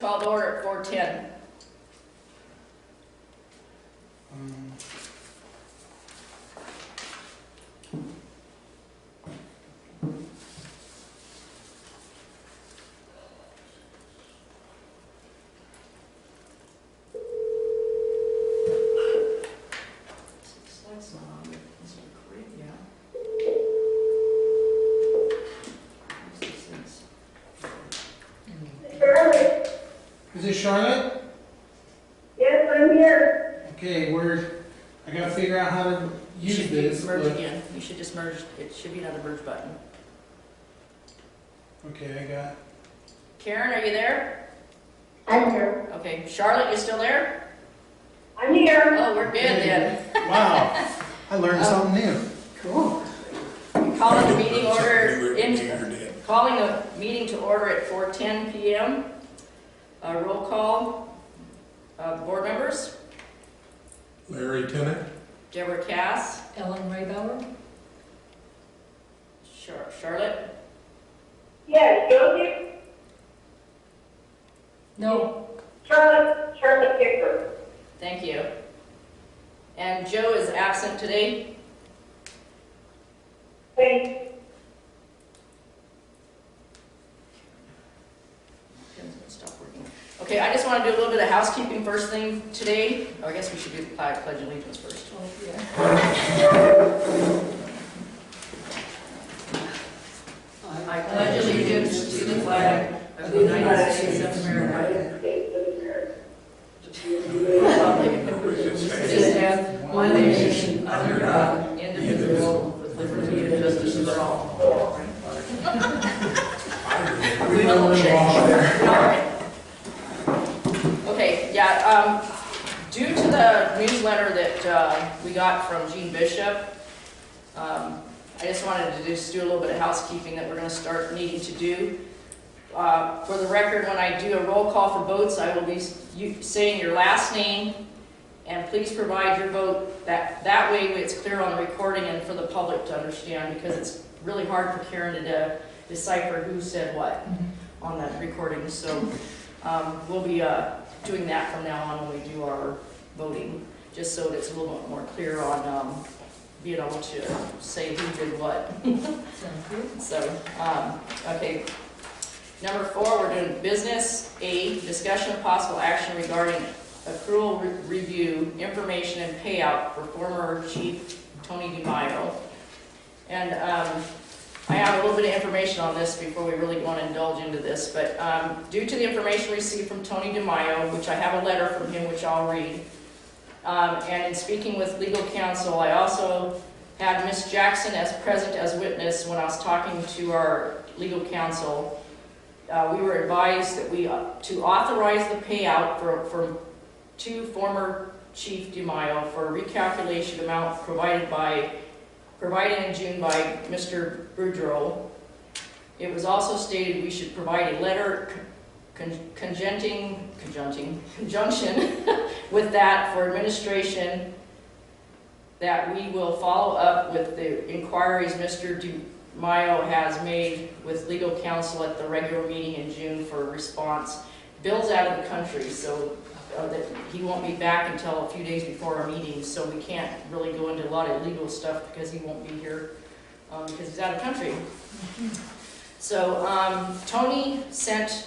called to order at 4:10. That's not on there. Is it great? Yeah. Charlotte? Is it Charlotte? Yes, I'm here. Okay, I gotta figure out how to You use should this. merge but- again. You should just merge. It should be another merge button. Okay, I got. Karen, are you there? I'm here. Okay. Charlotte, you still there? I'm here. Oh, we're good then. Wow, I learned something new. Cool. Calling the meeting calling the meeting to order at 4:10 p.m. Roll call. Board members. Larry Tennant, Deborah Cass. Ellen Raybauer? Charlotte. Yes, Josie? No. Charlotte Picker. Thank you. And Joe is absent today. Thanks. Stop working. Okay, I just want to do a little bit of housekeeping first thing today. Oh, I guess we should do the Pledge of Allegiance first. Oh, yeah. I pledge allegiance to the flag of the United States of America. This stands one nation under God, indivisible, with liberty and justice for all. We don't live off there. Okay, yeah, due to the newsletter that we got from Gene Bishop, I just wanted to just do a little bit of housekeeping that we're going to start needing to do. For the record, when I do a roll call for votes, I will be saying your last name, and please provide your vote. That way it's clear on the recording and for the public to understand, because it's really hard for Karen to decipher who said what on that recording. So we'll be doing that from now on when we do our voting, just so it's a little bit more clear on being able to say who did what. Sounds good. So, okay. Number 4, we're doing business. A, discussion of possible action regarding accrual review, information and payout for former Chief Tony DiMaio. And I have a little bit of information on this before we really want to indulge into this, but due to the information received from Tony DiMaio, which I have a letter from him which I'll read, and in speaking with legal counsel, I also had Ms. Jackson as present as witness when I was talking to our legal counsel. We were advised that to authorize the payout to former Chief DiMaio for a recalculation amount provided in June by Mr. Boudreau. It was also stated we should provide a letter conjunction with that for administration, that we will follow up with the inquiries Mr. DiMaio has made with legal counsel at the regular meeting in June for a response. Bill's out of the country, so that he won't be back until a few days before our meeting, so we can't really go into a lot of legal stuff because he won't be here because he's out of country. So Tony sent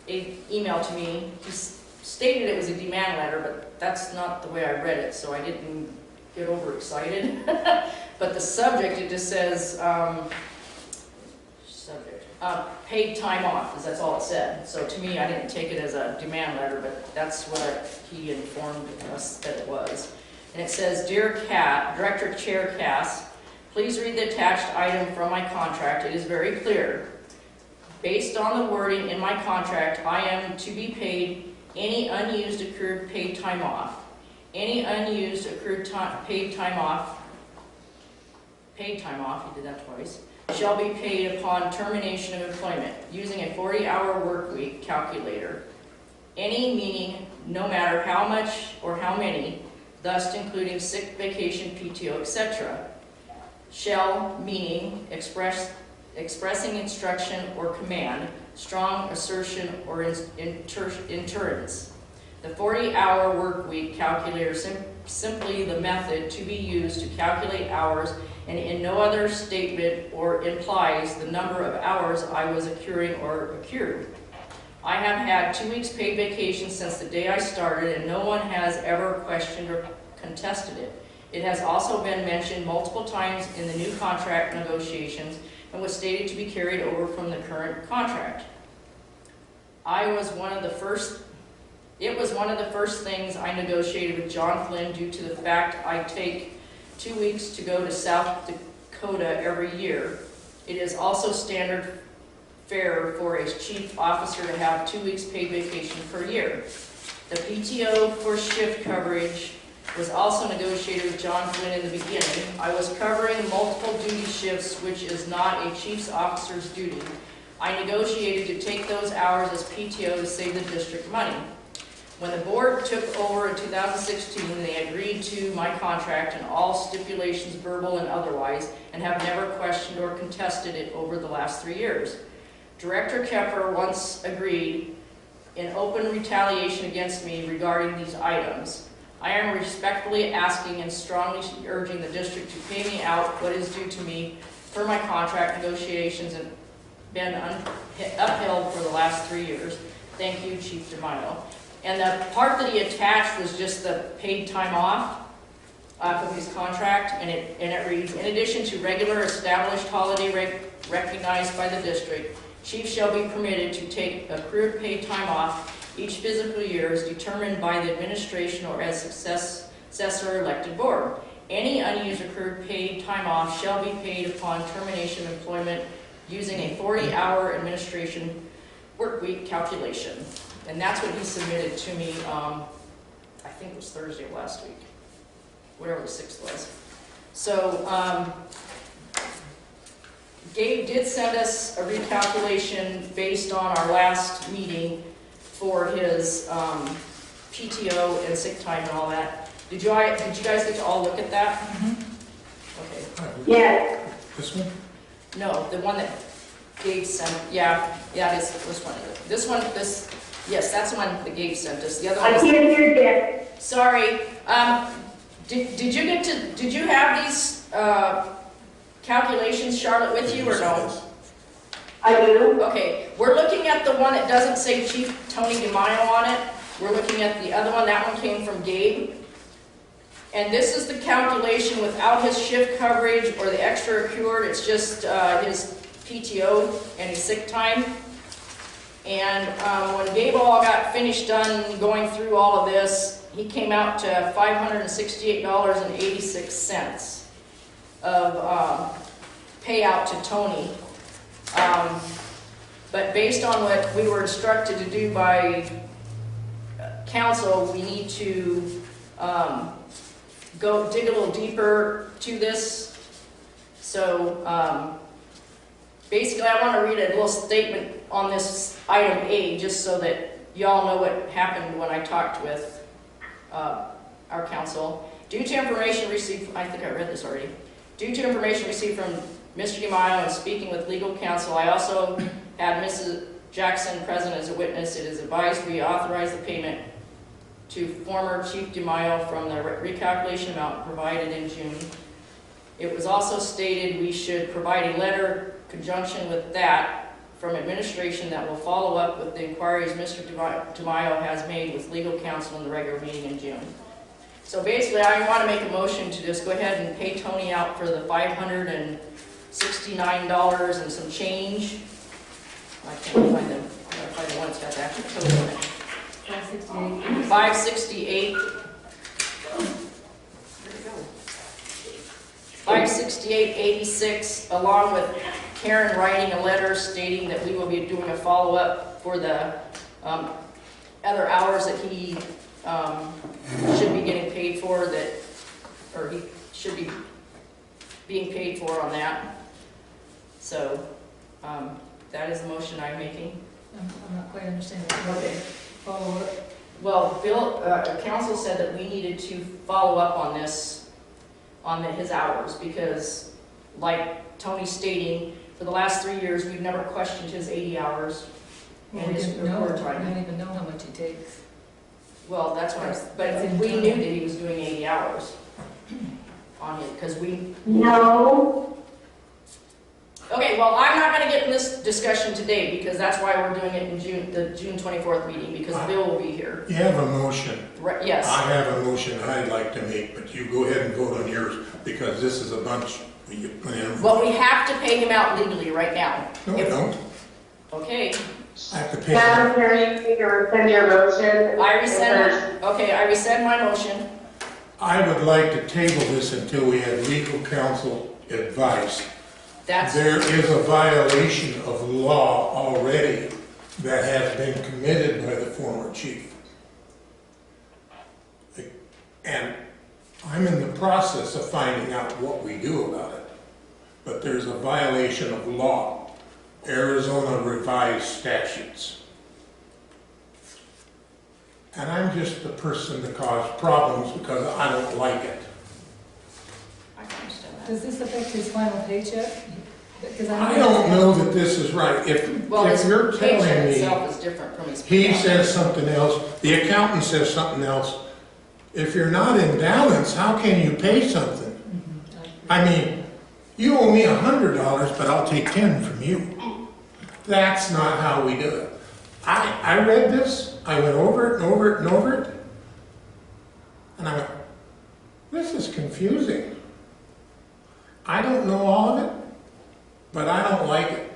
an email to me. He stated it was a demand letter, but that's not the way I read it, so I didn't get overexcited. But the subject, it just says paid time off, that's all it said. So to me, I didn't take it as a demand letter, but that's what he informed us that it was. And it says, Dear Director Chair Cass, please read the attached item from my contract. It is very clear. Based on the wording in my contract, I am to be paid any unused accrued paid time off. Any unused accrued paid time off, you did that twice, shall be paid upon termination of employment using a 40-hour work week calculator. Any meaning no matter how much or how many, thus including sick, vacation, PTO, etc. Shall meaning expressing instruction or command strong assertion or inference. The 40-hour work week calculator simply the method to be used to calculate hours, and in no other statement or implies the number of hours I was accruing or accrued. I have had 2 weeks paid vacation since the day I started, and no one has ever questioned or contested it. It has also been mentioned multiple times in the new contract negotiations and was stated to be carried over from the current contract. It was one of the first things I negotiated with John Flynn due to the fact I take 2 weeks to go to South Dakota every year. It is also standard fare for a chief officer to have 2 weeks paid vacation per year. The PTO for shift coverage was also negotiated with John Flynn in the beginning. I was covering multiple duty shifts, which is not a chief's officer's duty. I negotiated to take those hours as PTO to save the district money. When the board took over in 2016, they agreed to my contract and all stipulations, verbal and otherwise, and have never questioned or contested it over the last 3 years. Director Kepper once agreed in open retaliation against me regarding these items. I am respectfully asking and strongly urging the district to pay me out what is due to me per my contract negotiations and been upheld for the last 3 years. Thank you, Chief DeMaio. And the part that he attached was just the paid time off of his contract, and it reads, in addition to regular established holiday recognized by the district, chiefs shall be permitted to take accrued paid time off each fiscal year as determined by the administration or as successor elected board. Any unused accrued paid time off shall be paid upon termination of employment using a 40-hour administration work week calculation. And that's what he submitted to me, I think it was Thursday of last week, whatever the 6th was. So Gabe did send us a recalculation based on our last meeting for his PTO and sick time and all that. Did you guys get to all look at that? Okay. Yes. This one? No, the one that Gabe sent, yeah, it is this one. Yes, that's the one that Gabe sent us. The other one I is, can't hear you. sorry. Did you have these calculations, Charlotte, with you or no? I do. Okay, we're looking at the one that doesn't say Chief Tony DeMaio on it. We're looking at the other one. That one came from Gabe. And this is the calculation without his shift coverage or the extra accrued. It's just his PTO and his sick time. And when Gabe all got finished done going through all of this, he came out to $568.86 of payout to Tony. But based on what we were instructed to do by council, we need to go dig a little deeper to this. So basically I want to read a little statement on this item A, just so that y'all know what happened when I talked with our council. Due to information received, I think I read this already. Due to information received from Mr. DeMaio and speaking with legal counsel, I also had Mrs. Jackson present as a witness. It is advised we authorize the payment to former Chief DeMaio from the recalculation amount provided in June. It was also stated we should provide a letter in conjunction with that from administration that will follow up with the inquiries Mr. DeMaio has made with legal counsel in the regular meeting in June. So basically, I want to make a motion to just go ahead and pay Tony out for the $569 and some change. I can't find them. I gotta find the one that's got the actual total in it. 568. 568. Where'd it go? 568.86, along with Karen writing a letter stating that we will be doing a follow-up for the other hours that he should be getting paid for, or he should be being paid for on that. So that is the motion I'm making. I'm not quite understanding. Okay. Follow up. Well, council said that we needed to follow up on this, on his hours, because like Tony's stating, for the last 3 years, we've never questioned his 80 hours Well, and we his didn't know, report we time. don't even know how much he takes. Well, that's what but we knew that he was doing 80 hours on it, because we, No. okay, well, I'm not gonna get in this discussion today, because that's why we're doing it in June, the June 24th meeting, because Bill will be here. You have a motion. Right, yes. I have a motion I'd like to make, but you go ahead and vote on yours, because this is a bunch. Well, we have to pay him out legally right now. No, I don't. Okay, I have to pay him. Madam Chair, you need to rescind your motion. I rescind my motion. I would like to table this until we have legal counsel advice. That's, There is a violation of law already that has been committed by the former chief. And I'm in the process of finding out what we do about it. But there's a violation of law, Arizona revised statutes. And I'm just the person to cause problems because I don't like it. I can understand that. Does this affect his final paycheck? Because I don't know that this is right. Well, If his you're paycheck telling me itself is different from his. he payout. says something else, the accountant says something else, if you're not in balance, how can you pay something? I mean, you owe me $100, but I'll take 10 from you. That's not how we do it. I read this, I went over it and over it and over it, and I went, this is confusing. I don't know all of it, but I don't like it.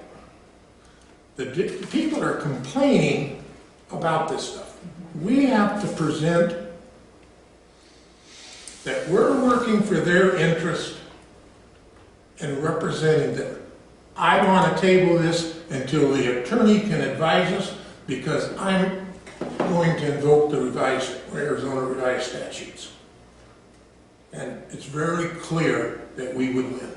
The people are complaining about this stuff. We have to present that we're working for their interest and representing them. I want to table this until the attorney can advise us, because I'm going to invoke the Arizona revised statutes. And it's very clear that we would win.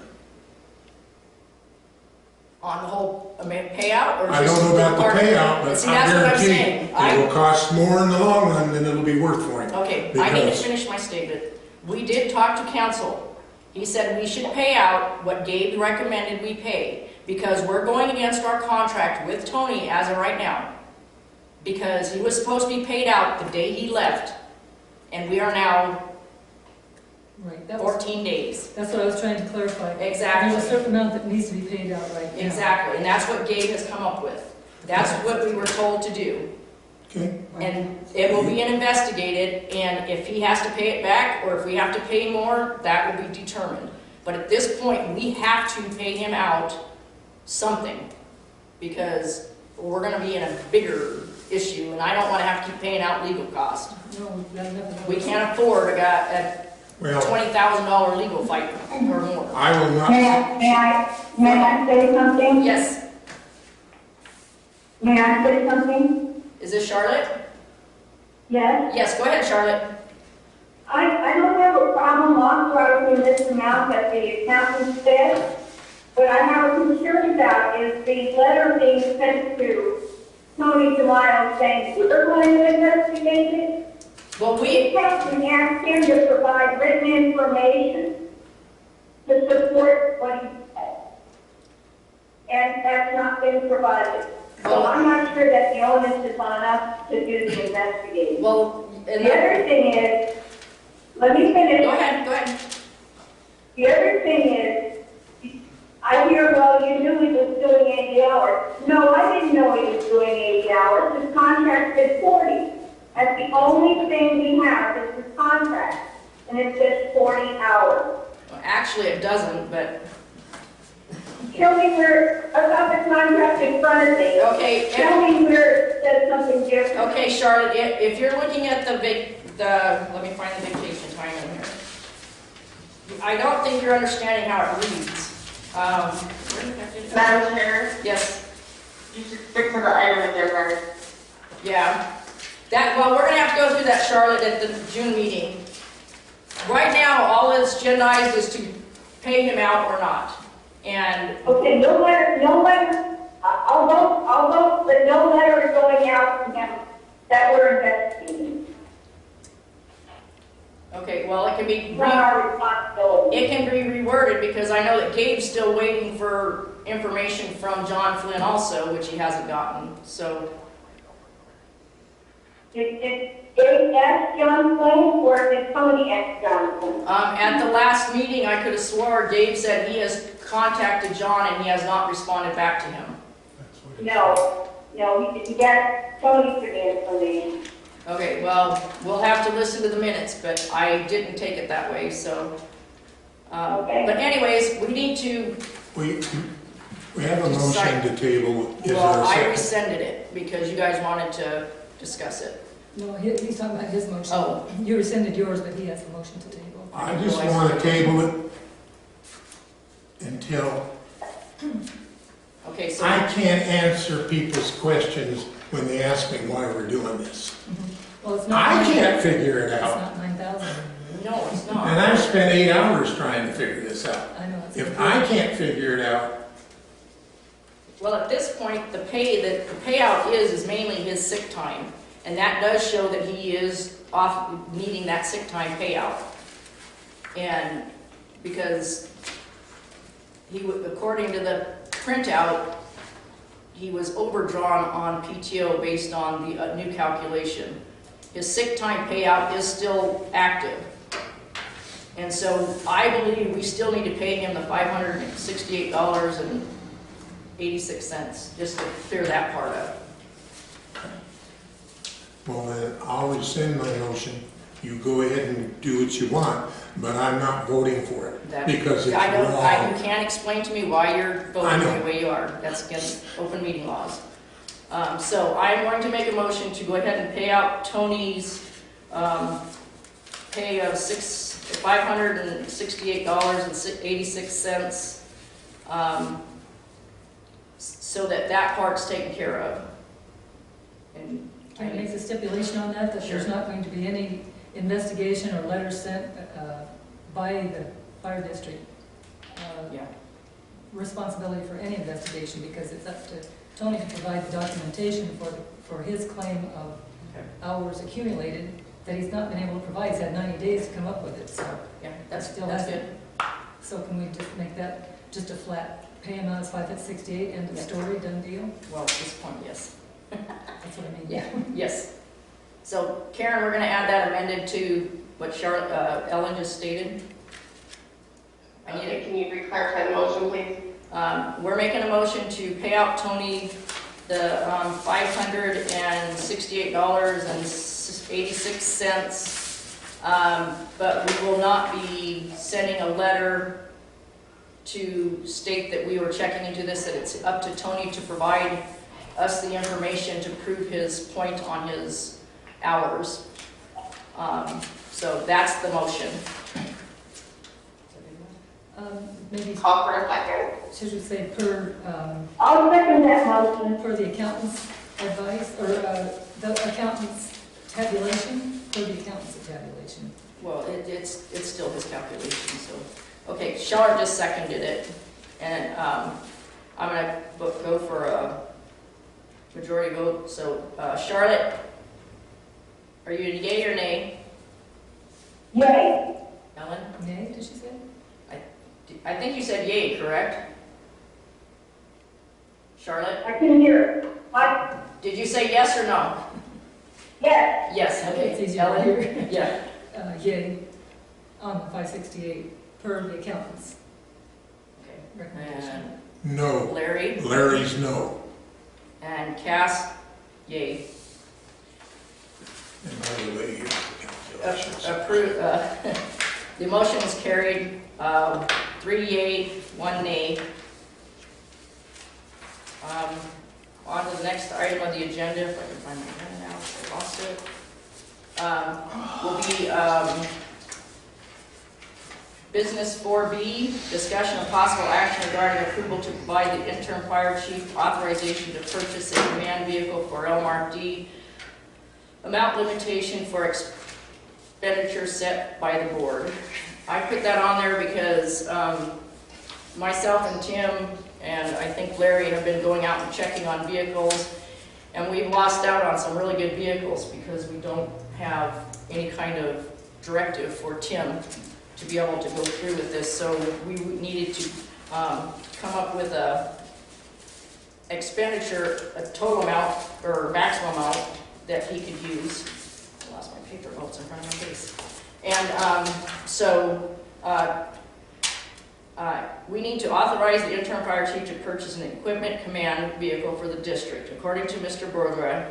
On the whole payout, or I just don't know about part the of it? payout, but See, I that's what I'm guarantee saying. it will cost more in the long run than it'll be worth for him. Okay, I need to Because- finish my statement. We did talk to counsel. He said we should pay out what Gabe recommended we pay, because we're going against our contract with Tony as of right now. Because he was supposed to be paid out the day he left, and we are now Right, that was, 14 days. that's what I was trying to clarify. Exactly. There's a certain amount that needs to be paid out right now. Exactly, and that's what Gabe has come up with. That's what we were told to do. Okay, And it will be investigated, and if he has to pay it back, or if we have to pay more, that will be determined. But at this point, we have to pay him out something, because we're gonna be in a bigger issue, and I don't wanna have to keep paying out legal costs. No, we've got enough. We can't afford a well, $20,000 legal fight or more. I will not, May I say something? Yes, May I say something? is this Charlotte? Yes? Yes, go ahead, Charlotte. I don't have a problem authorizing this amount that the accountant said. What I have a concern about is the letter being sent to Tony DeMaio saying, we're going to investigate it. Well, The we, accountant asked him to provide written information to support what he said. And that's not been provided. So I'm not sure that the onus is on us to do the investigating. well, and The other thing is, let me finish. go ahead. The other thing is, I hear, well, you knew he was doing 80 hours. No, I didn't know he was doing 80 hours. His contract said 40. That's the only thing we have is his contract, and it says 40 hours. Well, actually, it doesn't, but, Tell me where, I've got the contract in front of me. okay. Tell me where it says something different. Okay, Charlotte, if you're looking at let me find the vacation time in here. I don't think you're understanding how it reads. Where the heck did it go? Madam Chair, Yes, you should stick to the item agenda. yeah. Well, we're gonna have to go through that, Charlotte, at the June meeting. Right now, all that's agendized is to pay him out or not. And, Okay, no letter, I'll vote, but no letter is going out to him that we're investigating. okay, well, it can be, It's not our responsibility. it can be reworded, because I know that Gabe's still waiting for information from John Flynn also, which he hasn't gotten. So Did Dave ask Johnson or did Tony ask Johnson? At the last meeting, I could have swore Dave said he has contacted John and he has not responded back to him. That's what it No, he got Tony for the information. Okay, well, we'll have to listen to the minutes, but I didn't take it that way, so. Okay. But anyways, we need to, We have a motion to table. Is there well, a I second? rescinded it because you guys wanted to discuss it. No, he's talking about his motion. Oh. You rescinded yours, but he has a motion to table. I just want to table it until Okay, so. I can't answer people's questions when they ask me why we're doing this. Well, it's not. I can't figure it It's out. not 9,000. No, it's And not. I've spent 8 hours trying to figure this out. I know. It's If I can't figure it out, Well, at this point, the payout is mainly his sick time. And that does show that he is off needing that sick time payout. And because he would, according to the printout, he was overdrawn on PTO based on the new calculation. His sick time payout is still active. And so I believe we still need to pay him the $568.86, just to clear that part up. well, then I'll rescind my motion. You go ahead and do what you want, but I'm not voting for it That- because it's You wrong. can't explain to me why you're I voting know. the way you are. That's against open meeting laws. So I'm going to make a motion to go ahead and pay out Tony's pay of $568.86, so that part's taken care of. And Can I make a stipulation on that, that there's Sure. not going to be any investigation or letter sent by the fire district yeah, responsibility for any investigation, because it's up to Tony to provide the documentation for his claim of Okay. hours accumulated that he's not been able to provide. He's had 90 days to come up with it, so. yeah, that's Still good. hasn't. So can we just make that just a flat pay amount of $568, end of Yeah. story, done deal? Well, at this point, yes. That's what I mean. Yeah, yes. So Karen, we're gonna add that amended to what Charlotte, Ellen just stated. I need Okay, can you re-clarify the motion, please? We're making a motion to pay out Tony the $568.86, but we will not be sending a letter to state that we were checking into this, that it's up to Tony to provide us the information to prove his point on his hours. So that's the motion. Maybe, Call for a second. should we say per, I'll second that motion. per the accountant's advice, or the accountant's tabulation, per the accountant's tabulation? Well, it's still his calculation, so. Okay, Charlotte just seconded it, and I'm gonna go for a majority vote. So Charlotte, are you a yay or nay? Yay. Ellen? Nay, did she say? I think you said yay, correct? Charlotte, I can hear. What? did you say yes or no? Yes. Yes, It's okay. easier to Ellen? hear. Yeah, Yay, on the 568, per the accountant's okay. recommendation. And No. Larry Larry's no. and Cass, yay. And by the way, here's the calculations. Approve, the motion is carried, 3 yea, 1 nay. On to the next item of the agenda, if I can find my pen now, I lost it. Will be business 4B, discussion of possible action regarding approval to provide the interim fire chief authorization to purchase a command vehicle for LMRFD. Amount limitation for expenditure set by the board. I put that on there because myself and Tim and I think Larry have been going out and checking on vehicles, and we've lost out on some really good vehicles because we don't have any kind of directive for Tim to be able to go through with this. So we needed to come up with a expenditure, a total amount or maximum amount that he could use. I lost my paper notes in front of my face. And so we need to authorize the interim fire chief to purchase an equipment command vehicle for the district. According to Mr. Bordra,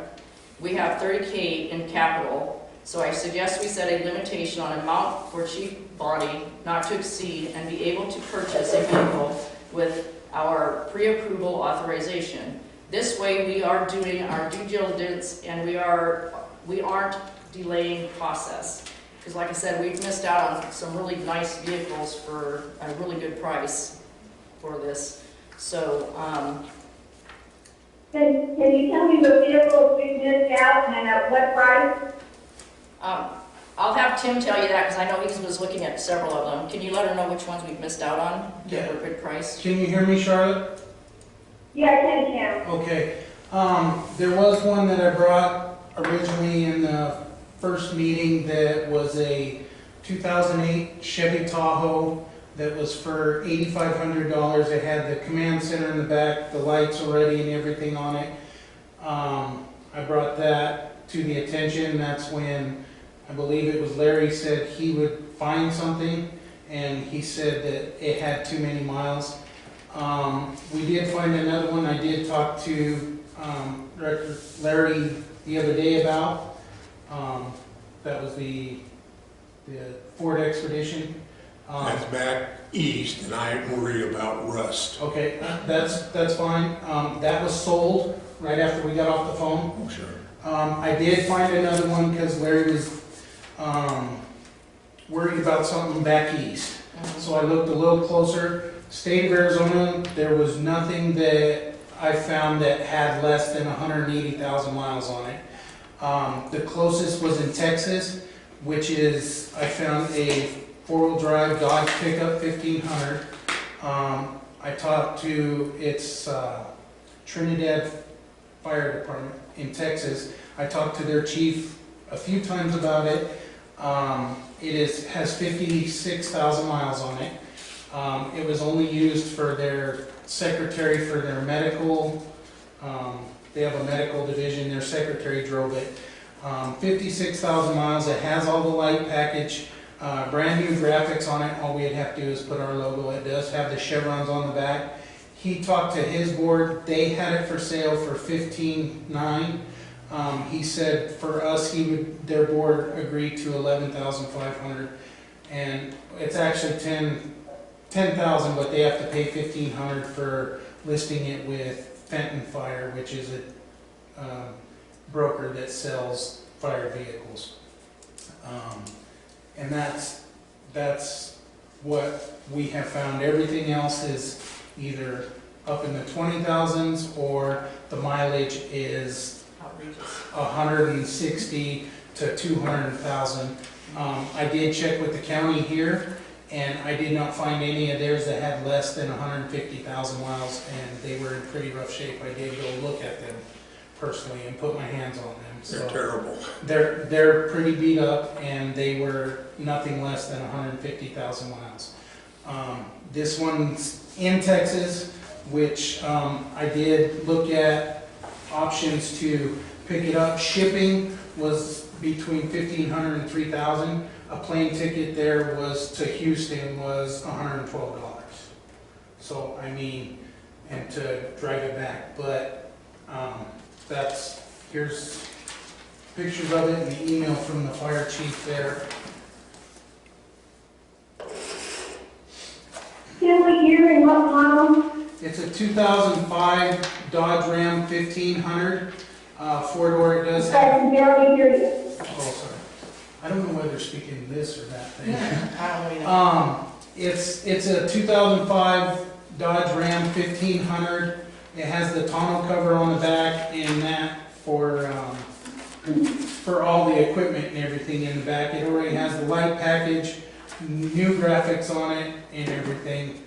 we have $30K in capital, so I suggest we set a limitation on amount for chief body not to exceed and be able to purchase a vehicle with our pre-approval authorization. This way we are doing our due diligence and we aren't delaying process. Because like I said, we've missed out on some really nice vehicles for a really good price for this. So, Can you tell me the vehicles we missed out and at what price? I'll have Tim tell you that because I know he was looking at several of them. Can you let her know which ones we've missed out on? Yeah. For a good price? Can you hear me, Charlotte? Yeah, I can. Okay. There was one that I brought originally in the first meeting that was a 2008 Chevy Tahoe that was for $8,500. It had the command center in the back, the lights already and everything on it. I brought that to the attention. That's when I believe it was Larry said he would find something, and he said that it had too many miles. We did find another one. I did talk to Director Larry the other day about. That was the Ford Expedition. That's back east, and I'm worried about rust. Okay, that's fine. That was sold right after we got off the phone. Oh, sure. I did find another one because Larry was worried about something back east. So I looked a little closer. State of Arizona, there was nothing that I found that had less than 180,000 miles on it. The closest was in Texas, which is, I found a four-wheel drive Dodge pickup 1500. I talked to its Trinidad Fire Department in Texas. I talked to their chief a few times about it. Has 56,000 miles on it. It was only used for their secretary for their medical. They have a medical division. Their secretary drove it. 56,000 miles. It has all the light package. Brand new graphics on it. All we'd have to do is put our logo. It does have the chevrons on the back. He talked to his board. They had it for sale for $15,900. He said for us, their board agreed to $11,500, and it's actually $10,000, but they have to pay $1,500 for listing it with Fenton Fire, which is a broker that sells fire vehicles. And that's what we have found. Everything else is either up in the 20,000s or the mileage is Outrageous. 160 to 200,000. I did check with the county here, and I did not find any of theirs that had less than 150,000 miles, and they were in pretty rough shape. I did go look at them personally and put my hands on them. They're terrible. They're pretty beat up, and they were nothing less than 150,000 miles. This one's in Texas, which I did look at options to pick it up. Shipping was between $1,500 and $3,000. A plane ticket there was to Houston was $112. So I mean, and to drive it back. But here's pictures of it and the email from the fire chief there. Tell me year and what model? It's a 2005 Dodge Ram 1500. Four-door. It does I have. can barely hear you. Oh, sorry. I don't know whether speaking this or that thing. I don't know. It's a 2005 Dodge Ram 1500. It has the tonneau cover on the back and that for all the equipment and everything in the back. It already has the light package, new graphics on it and everything.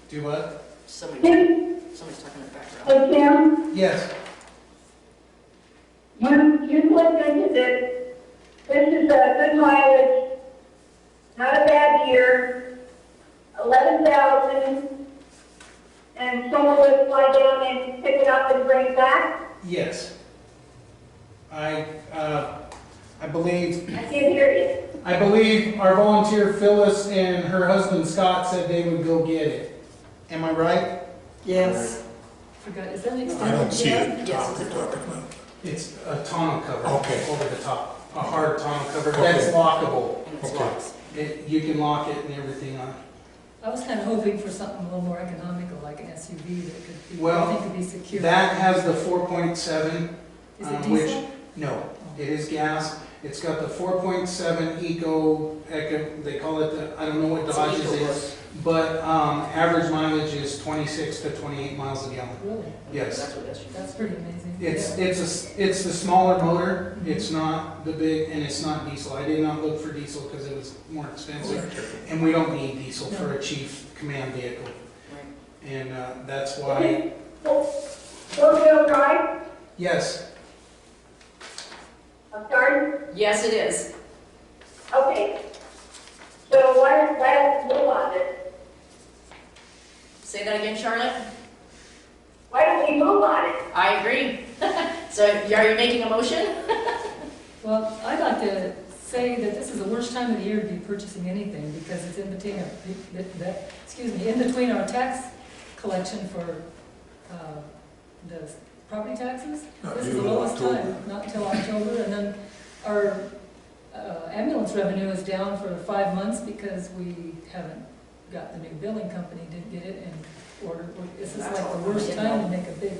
Do what? Somebody's talking in the background. Hey, Tim, Yes. you looked into this. This is a good mileage, not a bad year, 11,000, and someone would fly down and pick it up and bring it back? Yes. I believe I can't hear you. our volunteer Phyllis and her husband Scott said they would go get it. Am I right? Yes. Forgot, is that an I extended don't see cab? it at the top you're talking about. It's a tonneau cover. Okay. Over the top, a hard tonneau cover Okay. that's lockable. And it's Okay. locked. You can lock it and everything on it. I was kind of hoping for something a little more economical, like an SUV that could be, Well, I think could be secure. That has the 4.7, Is it which, diesel? no, it is gas. It's got the 4.7 eco, they call it the, I don't know what It's Dodge's eco is, but average mileage is 26 to 28 miles a gallon. Really? Yes. That's what that's. That's pretty amazing. It's the smaller motor, it's not the big, and it's not diesel. I did not look for diesel because it was more expensive. And we don't need diesel for a chief command vehicle. Right. And that's why, Four-wheel drive? yes, I'm sorry? Yes, it is. Okay. So why don't we move on this? Say that again, Charlotte? Why don't we move on it? I agree. So are you making a motion? Well, I'd like to say that this is the worst time of the year to be purchasing anything because it's in between in between our tax collection for the property taxes. Not This is due the till lowest October. time, not until October, and then our ambulance revenue is down for 5 months because we haven't got the new billing company, didn't get it in order. This is like the worst time to make a big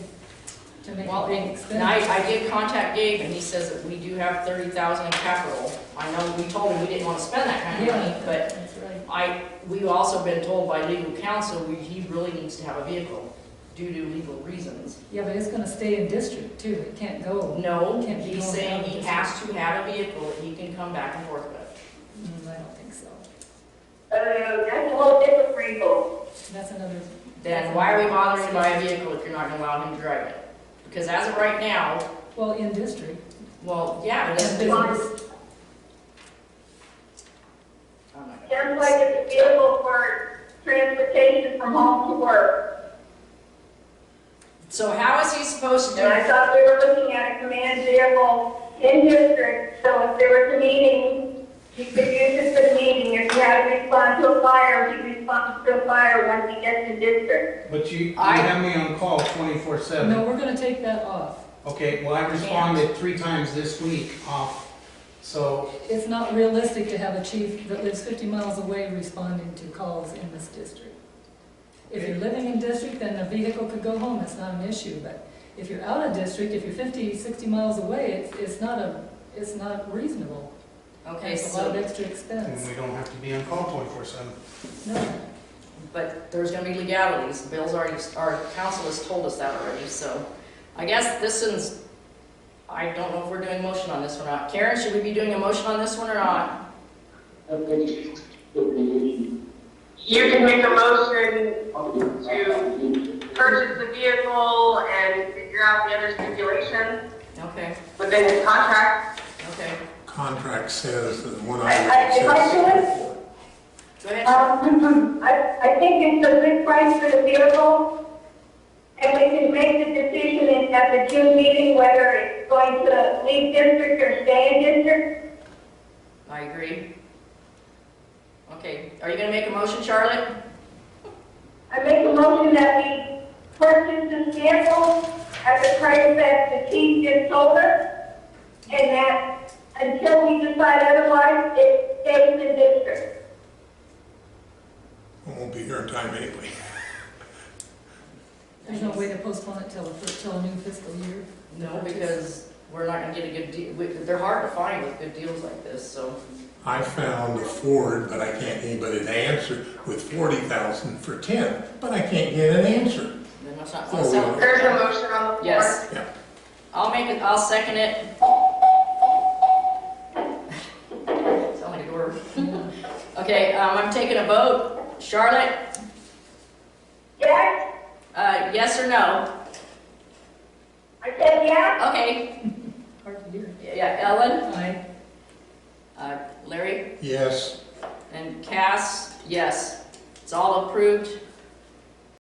Well, and I did contact Gabe, and he says that we do have 30,000 in capital. I know we told him we didn't want to spend that kind of money, Yeah, but that's right. we've also been told by legal counsel, he really needs to have a vehicle due to legal reasons. Yeah, but it's gonna stay in district too, it can't go. No, Can't be he's going saying out he of has to have a vehicle that he can come back and forth with. I don't think so. That's a whole different wrinkle. That's another. Then why are we bothering to buy a vehicle if you're not gonna allow him to drive it? Because as of right now, Well, in district. well, yeah, but And it's, business. oh my God. Sounds like it's a vehicle for transportation from home to work. So how is he supposed to do And I it? thought we were looking at a command vehicle in district, so if there was a meeting, he could use it for the meeting. If he had to respond to a fire, he responds to a fire once he gets in district. but you I- have me on call 24/7. No, we're gonna take that off. Okay, well, I responded 3 times this week off, so, It's not realistic to have a chief that lives 50 miles away responding to calls in this district. If you're living in district, then a vehicle could go home, it's not an issue, but if you're out of district, if you're 50, 60 miles away, it's not reasonable. Okay, It's a lot of so, extra and expense. we don't have to be on call 24/7. No. but there's gonna be legalities. Bill's already, our council has told us that already, so I guess this is, I don't know if we're doing a motion on this one or not. Karen, should we be doing a motion on this one or not? You can make a motion to purchase the vehicle and figure out the other stipulations Okay, within his contract. okay. Contract says that one I- item if I says. Go ahead. I think it's a good price for the vehicle, and we can make the decision at the June meeting whether it's going to leave district or stay in district. I agree. Okay, are you gonna make a motion, Charlotte? I make a motion that we purchase this vehicle at the price that the chief just told us, and that until we decide otherwise, it stays in district. I won't be here in time anyway. There's no way to postpone it till a new fiscal year. No, because we're not gonna get a good deal. They're hard to find with good deals like this, so. I found a Ford, but I can't get anybody to answer with 40,000 for 10, but I can't get an answer. Then that's not, Oh, sell it. There's a motion on the floor. Yes. Yeah. I'll make it, I'll second it. Sound like a door. Okay, I'm taking a vote. Charlotte, Yes? yes or no? I said yes? Okay, Hard to hear. yeah, Ellen, Aye. Larry, Yes, and Cass, yes. It's all approved.